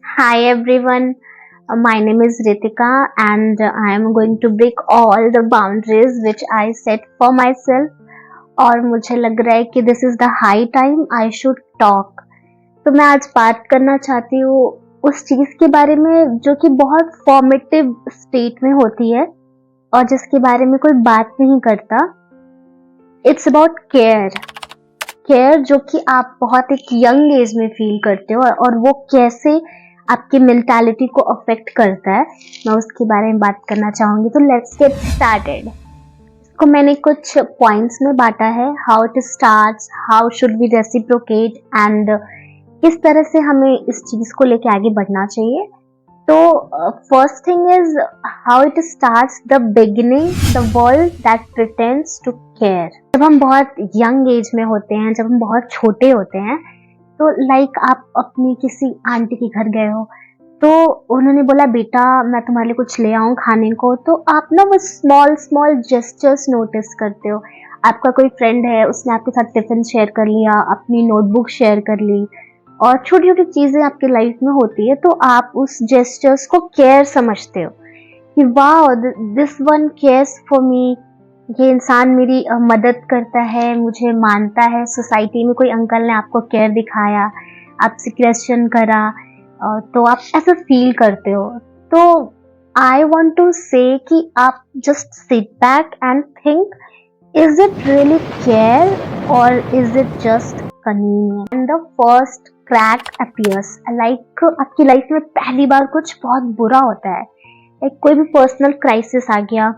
Hi everyone, my name is Ritika and I am going to break all the boundaries which I set for myself और मुझे लग रहा है कि this is the high time I should talk। तो मैं आज बात करना चाहती हूँ उस चीज़ के बारे में जो कि बहुत फॉर्मेटिव स्टेट में होती है और जिसके बारे में कोई बात नहीं करता। इट्स अबाउट केयर जो कि आप बहुत एक यंग एज में फील करते हो और वो कैसे आपकी मेंटालिटी को अफेक्ट करता है, मैं उसके बारे में बात करना चाहूंगी। तो लेट्स गेट स्टार्टेड। इसको मैंने कुछ पॉइंट्स में बांटा है, how it starts, how should we reciprocate and किस तरह से हमें इस चीज को लेके आगे बढ़ना चाहिए। तो first thing is how it starts the beginning, the world that pretends to care. जब हम बहुत यंग एज में होते हैं, जब हम बहुत छोटे होते हैं, तो लाइक आप अपनी किसी आंटी के घर गए हो तो उन्होंने बोला बेटा मैं तुम्हारे लिए कुछ ले आऊं खाने को, तो आप ना वो स्मॉल स्मॉल जेस्चर्स नोटिस करते हो। आपका कोई फ्रेंड है, उसने आपके साथ टिफिन शेयर कर लिया, अपनी नोटबुक शेयर कर ली और छोटी छोटी चीजें आपकी लाइफ में होती है, तो आप उस जेस्चर्स को केयर समझते हो कि वाह this one cares for me, ये इंसान मेरी मदद करता है, मुझे मानता है। सोसाइटी में कोई अंकल ने आपको केयर दिखाया, आपसे क्वेश्चन करा, तो आप ऐसा फील करते हो। तो आई वांट टू से कि आप just sit back and think, is it really care और is it just convenient. And the first crack appears, like आपकी लाइफ में पहली बार कुछ बहुत बुरा होता है, लाइक कोई भी पर्सनल क्राइसिस आ गया,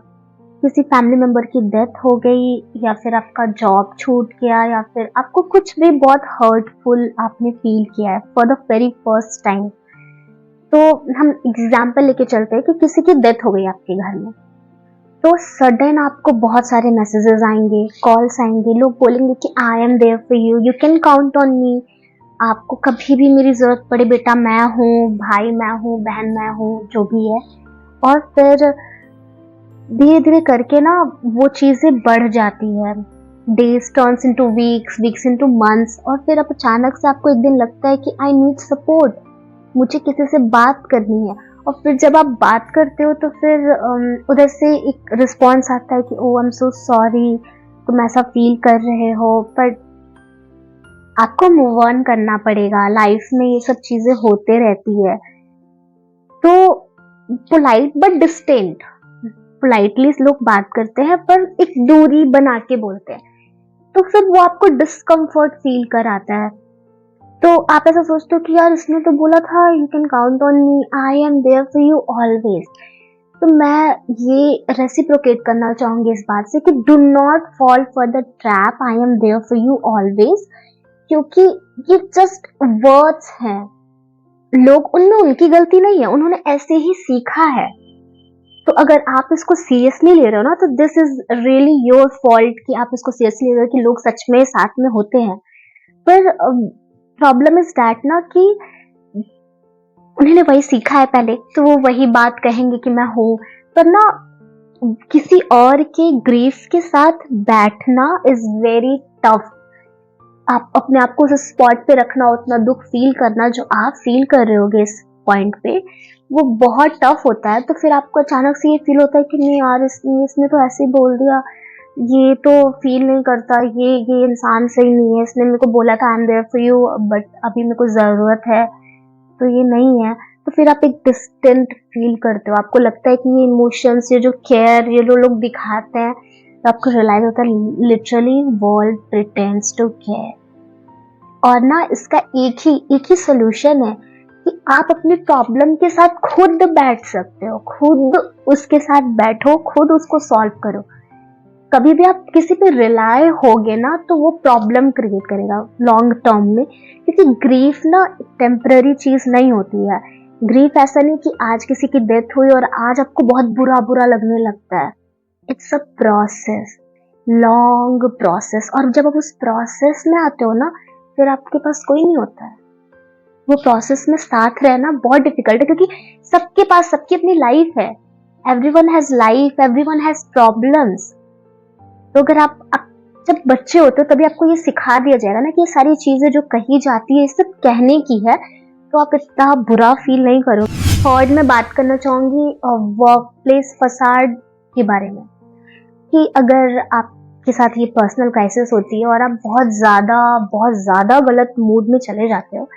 किसी फैमिली मेंबर की डेथ हो गई, या फिर आपका जॉब छूट गया, या फिर आपको कुछ भी बहुत हर्टफुल आपने फील किया है for the very first time. तो हम एग्जाम्पल लेके चलते हैं कि किसी की डेथ हो गई आपके घर में, तो सडन आपको बहुत सारे मैसेजेस आएंगे, कॉल्स आएंगे, लोग बोलेंगे कि I am there for you, you can count on me, आपको कभी भी मेरी जरूरत पड़े बेटा मैं हूँ, भाई मैं हूँ, बहन मैं हूँ, जो भी है। और फिर धीरे धीरे करके ना वो चीजें बढ़ जाती है, days turns into weeks, weeks into months, और फिर अब अचानक से आपको एक दिन लगता है कि आई नीड सपोर्ट, मुझे किसी से बात करनी है। और फिर जब आप बात करते हो तो फिर उधर से एक रिस्पॉन्स आता है कि ओ आई एम सो सॉरी, तुम ऐसा फील कर रहे हो, पर आपको मूव ऑन करना पड़ेगा, लाइफ में ये सब चीजें होते रहती है। तो पोलाइट बट डिस्टेंट, पोलाइटली लोग बात करते हैं पर एक दूरी बना के बोलते हैं, तो फिर वो आपको डिस्कम्फर्ट फील कराता है। तो आप ऐसा सोचते हो कि यार इसने तो बोला था you can count on me, I am there for you always. तो मैं ये रेसिप्रोकेट करना चाहूंगी इस बात से कि do not fall for the trap I am there for you always, क्योंकि ये जस्ट वर्ड्स हैं, लोग उनमें उनकी गलती नहीं है, उन्होंने ऐसे ही सीखा है। तो अगर आप इसको सीरियसली ले रहे हो ना, तो this is really your fault कि आप इसको सीरियसली ले रहे हो कि लोग सच में साथ में होते हैं। पर प्रॉब्लम इज दैट ना कि उन्होंने वही सीखा है पहले, तो वो वही बात कहेंगे कि मैं हूं, पर ना किसी और के ग्रीफ के साथ बैठना इज वेरी टफ। आप अपने आप को उस स्पॉट पे रखना, उतना दुख फील करना जो आप फील कर रहे होगे इस पॉइंट पे, वो बहुत टफ होता है। तो फिर आपको अचानक से ये फील होता है कि नहीं यार इसने तो ऐसे ही बोल दिया, ये तो फील नहीं करता, ये इंसान सही नहीं है, इसने मेरे को बोला था I am there for you but अभी मेरे को जरूरत है तो ये नहीं है। तो फिर आप एक डिस्टेंट फील करते हो, आपको लगता है कि ये इमोशंस, ये जो केयर ये लोग दिखाते हैं, तो आपको रियलाइज होता है literally world pretends to care. और ना इसका एक ही सोल्यूशन है कि आप अपनी प्रॉब्लम के साथ खुद बैठ सकते हो, खुद उसके साथ बैठो, खुद उसको सॉल्व करो। कभी भी आप किसी पे रिलाय होगे ना तो वो प्रॉब्लम क्रिएट करेगा लॉन्ग टर्म में, क्योंकि ग्रीफ ना टेम्पररी चीज नहीं होती है। ग्रीफ ऐसा नहीं कि आज किसी की डेथ हुई और आज आपको बहुत बुरा बुरा लगने लगता है। It's a process, long process, और जब आप उस प्रोसेस में आते हो ना, फिर आपके पास कोई नहीं होता है। वो प्रोसेस में साथ रहना बहुत डिफिकल्ट है, क्योंकि सबके पास सबकी अपनी लाइफ है, everyone has life, everyone has problems. तो अगर आप जब बच्चे होते हो तभी आपको ये सिखा दिया जाएगा ना कि ये सारी चीजें जो कही जाती है ये सिर्फ कहने की है, तो आप इतना बुरा फील नहीं करोगे। थर्ड मैं बात करना चाहूँगी वर्क प्लेस फसाड के बारे में, कि अगर आपके साथ ये पर्सनल क्राइसिस होती है और आप बहुत ज़्यादा गलत मूड में चले जाते हो,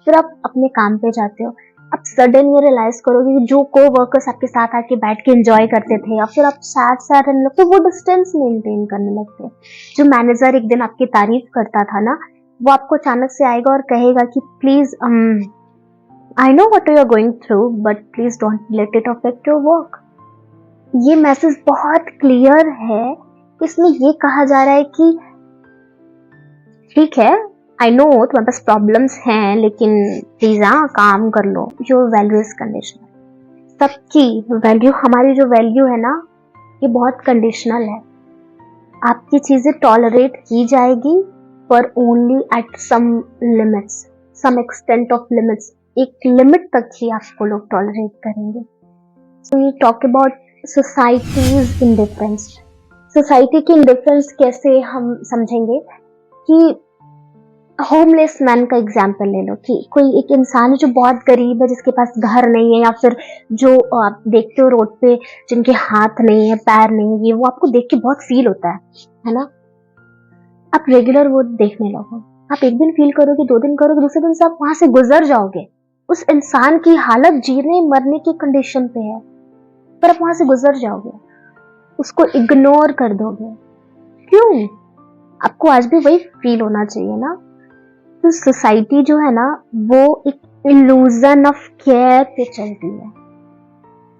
फिर आप अपने काम पे जाते हो, आप सडन ये रियलाइज करोगे कि जो को वर्कर्स आपके साथ आके बैठ के एंजॉय करते थे या फिर आप साथ रहने लगते, वो डिस्टेंस मेंटेन करने लगते। जो मैनेजर एक दिन आपकी तारीफ करता था ना, वो आपको अचानक से आएगा और कहेगा कि please I know what you are going through but please don't let it affect your work. ये मैसेज बहुत क्लियर है। इसमें ये कहा जा रहा है कि ठीक है, आई नो तुम्हारे पास प्रॉब्लम्स हैं, लेकिन प्लीज काम कर लो। Your value is conditional. सबकी वैल्यू, हमारी जो वैल्यू है ना, ये बहुत कंडीशनल है। आपकी चीजें टॉलरेट की जाएगी पर only at some limits, some extent of limits. एक लिमिट तक ही आपको लोग टॉलरेट करेंगे। So we talk about society's indifference. Society की इंडिफरेंस कैसे हम समझेंगे कि होमलेस मैन का एग्जाम्पल ले लो, कि कोई एक इंसान है जो बहुत गरीब है, जिसके पास घर नहीं है, या फिर जो आप देखते हो रोड पे जिनके हाथ नहीं है, पैर नहीं है, वो आपको देख के बहुत फील होता है ना। आप रेगुलर वो देखने लगो, आप एक दिन फील करोगे, 2 दिन करोगे, दूसरे दिन से आप वहां से गुजर जाओगे। उस इंसान की हालत जीने मरने की कंडीशन पे है, पर आप वहां से गुजर जाओगे, उसको इग्नोर कर दोगे। क्यों? आपको आज भी वही फील होना चाहिए ना। तो सोसाइटी जो है ना, वो एक इल्यूजन ऑफ केयर पे चलती है।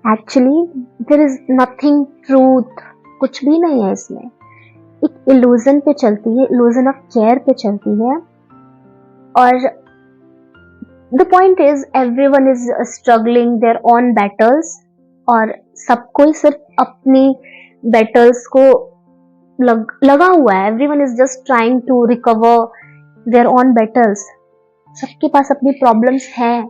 Actually there is nothing truth, कुछ भी नहीं है इसमें। एक इल्यूजन पे चलती है, इल्यूजन ऑफ केयर पे चलती है। और the point is everyone is struggling their own battles, और सबको सिर्फ अपनी बैटल्स को लगा हुआ है। Everyone is just trying to recover their own battles. सबके पास अपनी प्रॉब्लम्स हैं,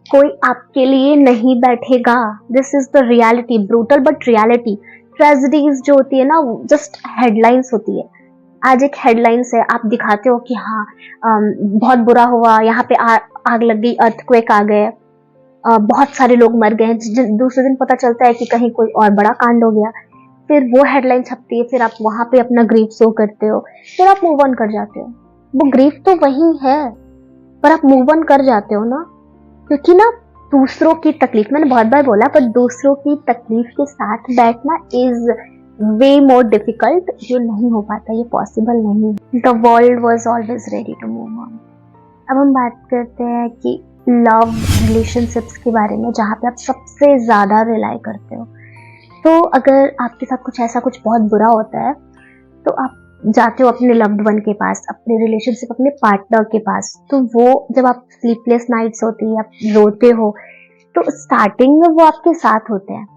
कोई आपके लिए नहीं बैठेगा। This is the reality, brutal but reality. Tragedies जो होती है ना, वो जस्ट हेडलाइंस होती है। आज एक हेडलाइंस है, आप दिखाते हो कि हाँ बहुत बुरा हुआ, यहाँ पे आग लग गई, अर्थक्वेक आ गए, बहुत सारे लोग मर गए। दूसरे दिन पता चलता है कि कहीं कोई और बड़ा कांड हो गया, फिर वो हेडलाइन छपती है, फिर आप वहां पे अपना ग्रीफ शो करते हो, फिर आप मूव ऑन कर जाते हो। वो ग्रीफ तो वही है, पर आप मूव ऑन कर जाते हो ना, क्योंकि ना दूसरों की तकलीफ, मैंने बहुत बार बोला, पर दूसरों की तकलीफ के साथ बैठना इज वे मोर डिफिकल्ट। जो नहीं हो पाता, ये पॉसिबल नहीं। The world was always ready to move on. अब हम बात करते हैं कि लव रिलेशनशिप्स के बारे में, जहाँ पे आप सबसे ज्यादा रिलाई करते हो। तो अगर आपके साथ कुछ ऐसा कुछ बहुत बुरा होता है, तो आप जाते हो अपने लव्ड वन के पास, अपने रिलेशनशिप, अपने पार्टनर के पास। तो वो जब आप स्लीपलेस नाइट्स होती है, आप रोते हो, तो स्टार्टिंग में वो आपके साथ होते हैं,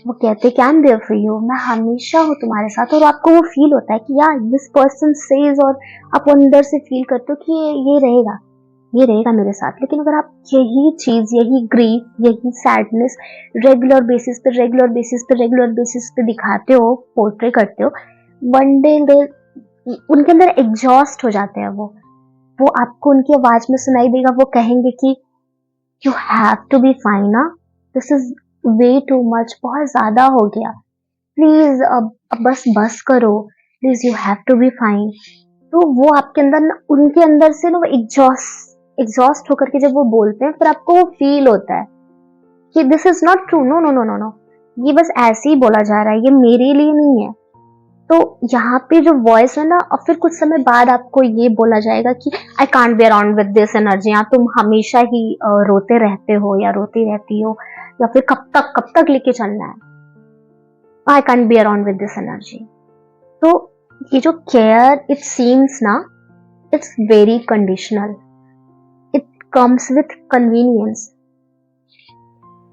वो कहते हैं कि I am there for you, मैं हमेशा हूँ तुम्हारे साथ। और आपको वो फील होता है कि यार दिस पर्सन सेज, और आप अंदर से फील करते हो कि ये रहेगा मेरे साथ। लेकिन अगर आप यही चीज, यही ग्रीफ, यही सैडनेस रेगुलर बेसिस पे दिखाते हो, पोर्ट्रे करते हो, वन डे उनके अंदर एग्जॉस्ट हो जाते हैं। वो आपको उनकी आवाज में सुनाई देगा, वो कहेंगे कि you have to be fine, this is way too much, बहुत ज्यादा हो गया, प्लीज अब बस करो, please you have to be fine. तो वो आपके अंदर ना, उनके अंदर से ना, वो एग्जॉस्ट होकर के जब वो बोलते हैं, फिर आपको वो फील होता है कि this is not true, no no no no no, ये बस ऐसे ही बोला जा रहा है, ये मेरे लिए नहीं है। तो यहाँ पे जो वॉइस है ना, और फिर कुछ समय बाद आपको ये बोला जाएगा कि I can't be around with this energy, या तुम हमेशा ही रोते रहते हो या रोती रहती हो, या फिर कब तक लेके चलना है, I can't be around with this energy. तो ये जो केयर इट सीम्स ना, it's very conditional, it comes with convenience,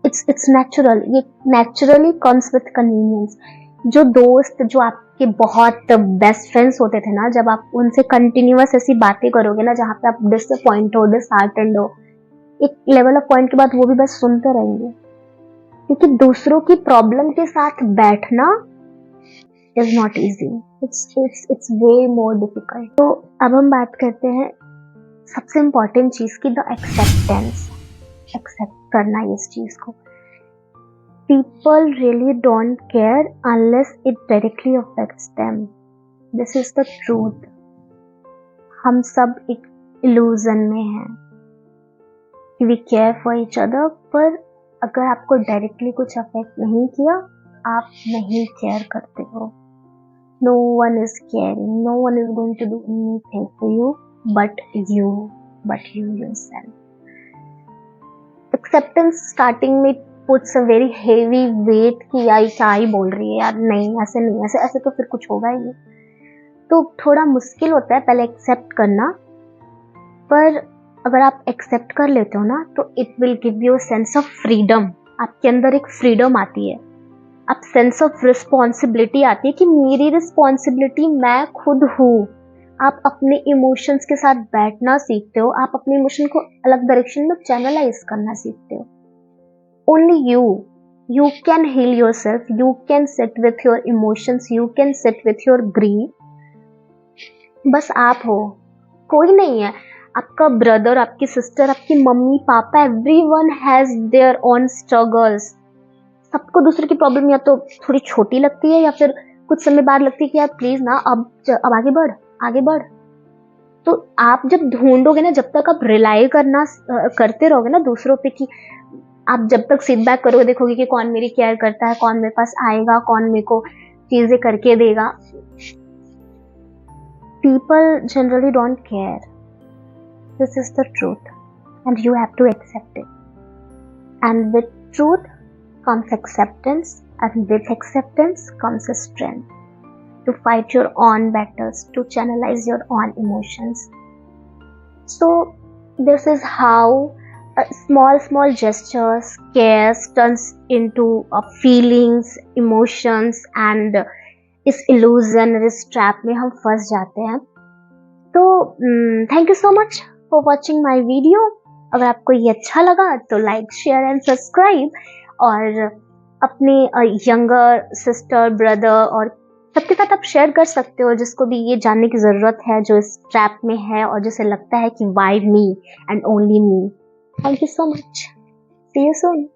it's natural, ये नेचुरली कम्स विथ कन्वीनियंस। जो दोस्त, जो आपके बहुत बेस्ट फ्रेंड्स होते थे ना, जब आप उनसे कंटिन्यूअस ऐसी बातें करोगे ना, जहाँ पे आप डिसअपॉइंट हो, डिसहार्टेंड हो, एक लेवल ऑफ पॉइंट के बाद वो भी बस सुनते रहेंगे, क्योंकि दूसरों की प्रॉब्लम के साथ बैठना is not easy, it's way more difficult. तो अब हम बात करते हैं सबसे इंपॉर्टेंट चीज की, द एक्सेप्टेंस। एक्सेप्ट करना है इस चीज को. People really don't care unless it directly affects them. This is the truth. हम सब एक illusion में हैं कि we care for each other, पर अगर आपको directly कुछ affect नहीं किया, आप नहीं care करते हो. No one is caring. No one is going to do anything for you but you yourself. Acceptance starting में puts a very heavy weight कि यार क्या ही बोल रही है यार, नहीं ऐसे नहीं, ऐसे तो फिर कुछ होगा ही नहीं. तो थोड़ा मुश्किल होता है पहले एक्सेप्ट करना, पर अगर आप एक्सेप्ट कर लेते हो ना तो it will give you a sense of freedom. आपके अंदर एक फ्रीडम आती है, आप सेंस ऑफ रिस्पॉन्सिबिलिटी आती है कि मेरी रिस्पॉन्सिबिलिटी मैं खुद हूँ. आप अपने इमोशंस के साथ बैठना सीखते हो, आप अपने इमोशन को अलग डायरेक्शन में चैनलाइज करना सीखते हो. Only you can heal yourself, you can sit with your emotions, you can sit with your grief. बस आप हो, कोई नहीं है. आपका ब्रदर, आपकी सिस्टर, आपकी mummy papa, everyone has their own struggles. सबको दूसरे की प्रॉब्लम या तो थोड़ी छोटी लगती है या फिर कुछ समय बाद लगती है कि यार प्लीज ना अब आगे बढ़. तो आप जब ढूंढोगे ना, जब तक आप रिलाई करते रहोगे ना दूसरों पे, कि आप जब तक सिट बैक करोगे देखोगे कि कौन मेरी केयर करता है, कौन मेरे पास आएगा, कौन मेरे को चीजें करके देगा. People generally don't care. This is the truth and you have to accept it. And with truth comes acceptance, and with acceptance comes a strength to fight your own battles, to channelize your own emotions. So this is how small gestures, cares turns into feelings, emotions, and इस illusion, इस trap में हम फंस जाते हैं. तो thank you so much for watching my video. अगर आपको ये अच्छा लगा तो लाइक, शेयर एंड सब्सक्राइब, और अपने यंगर सिस्टर, ब्रदर और सबके साथ आप शेयर कर सकते हो जिसको भी ये जानने की ज़रूरत है, जो इस ट्रैप में है और जिसे लगता है कि why me and only me. Thank you so much. See you soon.